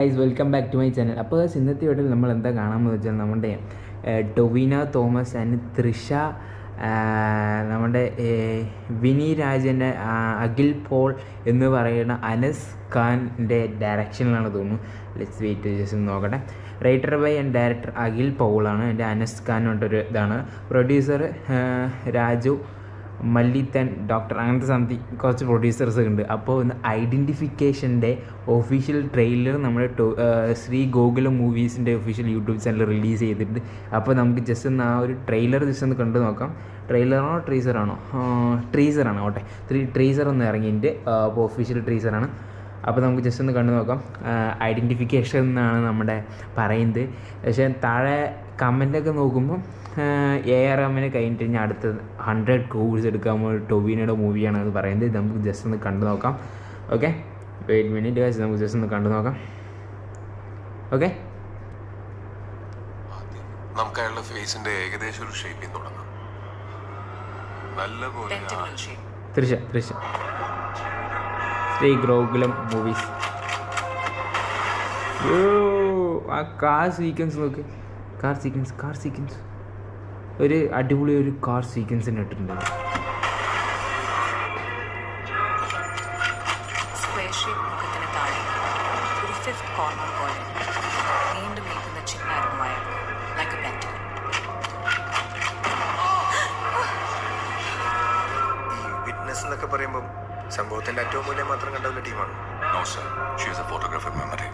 Guys welcome back to my channel. അപ്പോൾ ഇന്നത്തെ വീട്ടിൽ നമ്മൾ എന്താ കാണാമെന്ന് വെച്ചാൽ നമ്മുടെ ടൊവിനോ തോമസ് ആൻഡ് തൃഷ, നമ്മുടെ വിനി രാജൻ്റെ അഖിൽ പോൾ എന്ന് പറയുന്ന അനസ് ഖാൻ്റെ ഡയറക്ഷനിലാണ് തോന്നുന്നു. ലെറ്റ്സ് വെയിറ്റ് ജസ്റ്റ് നോക്കട്ടെ. Writer by and director Akhil പൗളാണ്. എൻ്റെ അനസ് ഖാൻ കൊണ്ടൊരു ഇതാണ്. പ്രൊഡ്യൂസർ രാജു മല്ലിത്തൻ ഡോക്ടർ അങ്ങനത്തെ സംതിങ് കുറച്ച് പ്രൊഡ്യൂസേഴ്സ് ഉണ്ട്. അപ്പോൾ ഇന്ന് ഐഡൻറ്റിഫിക്കേഷൻ്റെ ഒഫീഷ്യൽ ട്രെയിലർ നമ്മുടെ ശ്രീ ഗോകുലം മൂവീസിൻ്റെ ഒഫീഷ്യൽ യൂട്യൂബ് ചാനൽ റിലീസ് ചെയ്തിട്ടുണ്ട്. അപ്പോൾ നമുക്ക് ജസ്റ്റ് ഒന്ന് ആ ഒരു ട്രെയിലർ ജസ്റ്റ് ഒന്ന് കണ്ടു നോക്കാം. ട്രെയിലറാണോ ട്രീസറാണോ? ട്രീസറാണ് ഓട്ടെ. ട്രീസർ ഒന്ന് ഇറങ്ങിയിട്ട് അപ്പോൾ ഒഫീഷ്യൽ ട്രീസറാണ്. അപ്പോൾ നമുക്ക് ജസ്റ്റ് ഒന്ന് കണ്ടു നോക്കാം. ഐഡൻറ്റിഫിക്കേഷൻ എന്നാണ് നമ്മുടെ പറയുന്നത്. പക്ഷേ താഴെ കമൻറ്റൊക്കെ നോക്കുമ്പോൾ AR റഹ്മാനെ കഴിഞ്ഞിട്ട് കഴിഞ്ഞാൽ അടുത്തത് 100 crores എടുക്കാൻ ടൊവിനോയുടെ മൂവിയാണ് അത് പറയുന്നത്. നമുക്ക് ജസ്റ്റ് ഒന്ന് കണ്ടു നോക്കാം. ഓക്കെ, വെയിറ്റ് മിനിറ്റ് ഗൈസ്, നമുക്ക് ജസ്റ്റ് ഒന്ന് കണ്ടു നോക്കാം. ഓക്കെ, നമുക്ക് അയാളുടെ ഫേസിന്റെ ഏകദേശം ഒരു ഷേപ്പിൽ തുടങ്ങാം. നല്ലപോലെ തൃശ ശ്രീ ഗോകുലം മൂവീസ്. ആ കാർ സീക്വൻസ് നോക്ക്. കാർ സീക്വൻസ് ഒരു അടിപൊളി ഒരു കാർ സീക്വൻസിന് ഇട്ടിട്ടുണ്ട്. എന്നൊക്കെ പറയുമ്പോൾ സംഭവത്തിന്റെ ഏറ്റവും മൂല്യം മാത്രം കണ്ടുള്ള ടീമാണ്. No sir, she is a photographer memory.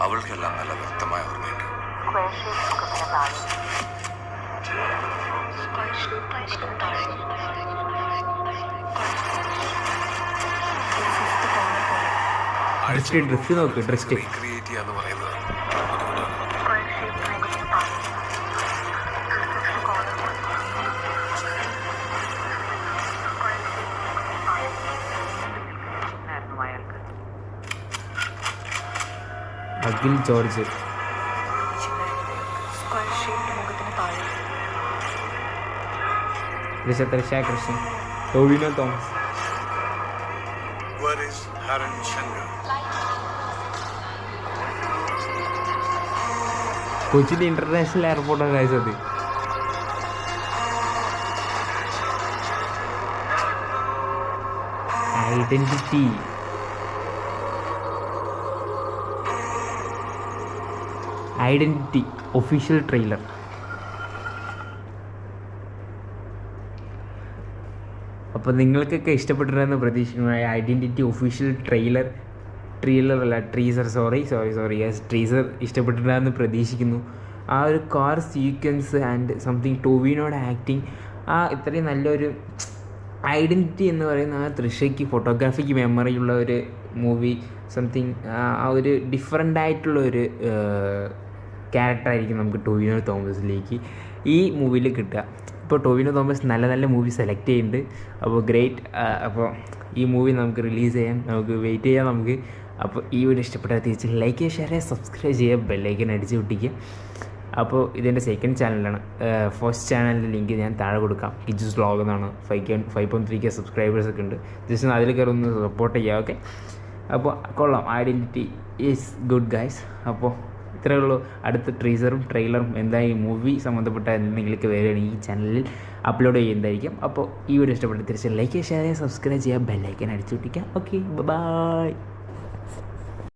അവൾക്കെല്ലാം നല്ല വ്യക്തമായ ഓർമ്മയുണ്ട്. ഡ്രിഫ്റ്റ് നോക്ക്, ഡ്രിഫ്റ്റ് റീക്രിയേറ്റ് ചെയ്യാന്ന് പറയുന്നത് അഖിൽ ജോർജ്, തൃഷ കൃഷ്ണൻ, ടൊവിനോ തോമസ്. കൊച്ചിൻ്റെ ഇന്റർനാഷണൽ എയർപോർട്ടാണ് കാഴ്ച. അത് ഐഡന്റിറ്റി ഒഫീഷ്യൽ ട്രെയിലർ. അപ്പോൾ നിങ്ങൾക്കൊക്കെ ഇഷ്ടപ്പെട്ടിരുന്ന പ്രതീക്ഷിക്കുന്ന ഐഡൻറ്റിറ്റി ഒഫീഷ്യൽ ട്രീസർ ഇഷ്ടപ്പെട്ടിട്ടുണ്ടെന്ന് പ്രതീക്ഷിക്കുന്നു. ആ ഒരു കാർ സീക്വൻസ് ആൻഡ് സംതിങ് ടൊവിനോയുടെ ആക്ടിങ്, ആ ഇത്രയും നല്ലൊരു ഐഡൻറ്റിറ്റി എന്ന് പറയുന്ന ആ തൃഷയ്ക്ക് ഫോട്ടോഗ്രാഫിക്ക് മെമ്മറിയുള്ള ഒരു മൂവി, സംതിങ് ആ ഒരു ഡിഫറെൻ്റ് ആയിട്ടുള്ള ഒരു ക്യാരക്ടറായിരിക്കും നമുക്ക് ടൊവിനോ തോമസിലേക്ക് ഈ മൂവിയിൽ കിട്ടുക. ഇപ്പോൾ ടൊവിനോ തോമസ് നല്ല നല്ല മൂവി സെലക്ട് ചെയ്യുന്നുണ്ട്. അപ്പോൾ ഗ്രേറ്റ്. അപ്പോൾ ഈ മൂവി നമുക്ക് റിലീസ് ചെയ്യാം, നമുക്ക് വെയിറ്റ് ചെയ്യാം നമുക്ക്. അപ്പോൾ ഈ വീഡിയോ ഇഷ്ടപ്പെട്ടാൽ തിരിച്ച് ലൈക്ക് ചെയ്യുക, ഷെയർ ചെയ്യുക, സബ്സ്ക്രൈബ് ചെയ്യുക, ബെല്ലൈക്കൻ അടിച്ച് പൊട്ടിക്കുക. അപ്പോൾ ഇതെൻ്റെ സെക്കൻഡ് ചാനലാണ്. ഫസ്റ്റ് ചാനലിൻ്റെ ലിങ്ക് ഞാൻ താഴെ കൊടുക്കാം. കിജുസ് വ്ളോഗ് എന്നാണ്. 5.3K സബ്സ്ക്രൈബേഴ്സൊക്കെ ഉണ്ട്. ജസ്റ്റ് അതിൽ കയറി ഒന്ന് സപ്പോർട്ട് ചെയ്യുക. ഓക്കെ, അപ്പോൾ കൊള്ളാം. Identity is good guys. അപ്പോൾ ഇത്രയേ ഉള്ളൂ. അടുത്ത ട്രീസറും ട്രെയിലറും എന്തായാലും മൂവി സംബന്ധപ്പെട്ട എന്തെങ്കിലുമൊക്കെ വരികയാണെങ്കിൽ ഈ ചാനലിൽ അപ്ലോഡ് ചെയ്യുന്നതായിരിക്കും. അപ്പോൾ ഈ വീഡിയോ ഇഷ്ടപ്പെട്ട് തിരിച്ച് ലൈക്ക് ചെയ്യുക, ഷെയർ ചെയ്യുക, സബ്സ്ക്രൈബ് ചെയ്യുക, ബെല്ലൈക്കൻ അടിച്ചു പൊട്ടിക്കുക. Okay, by.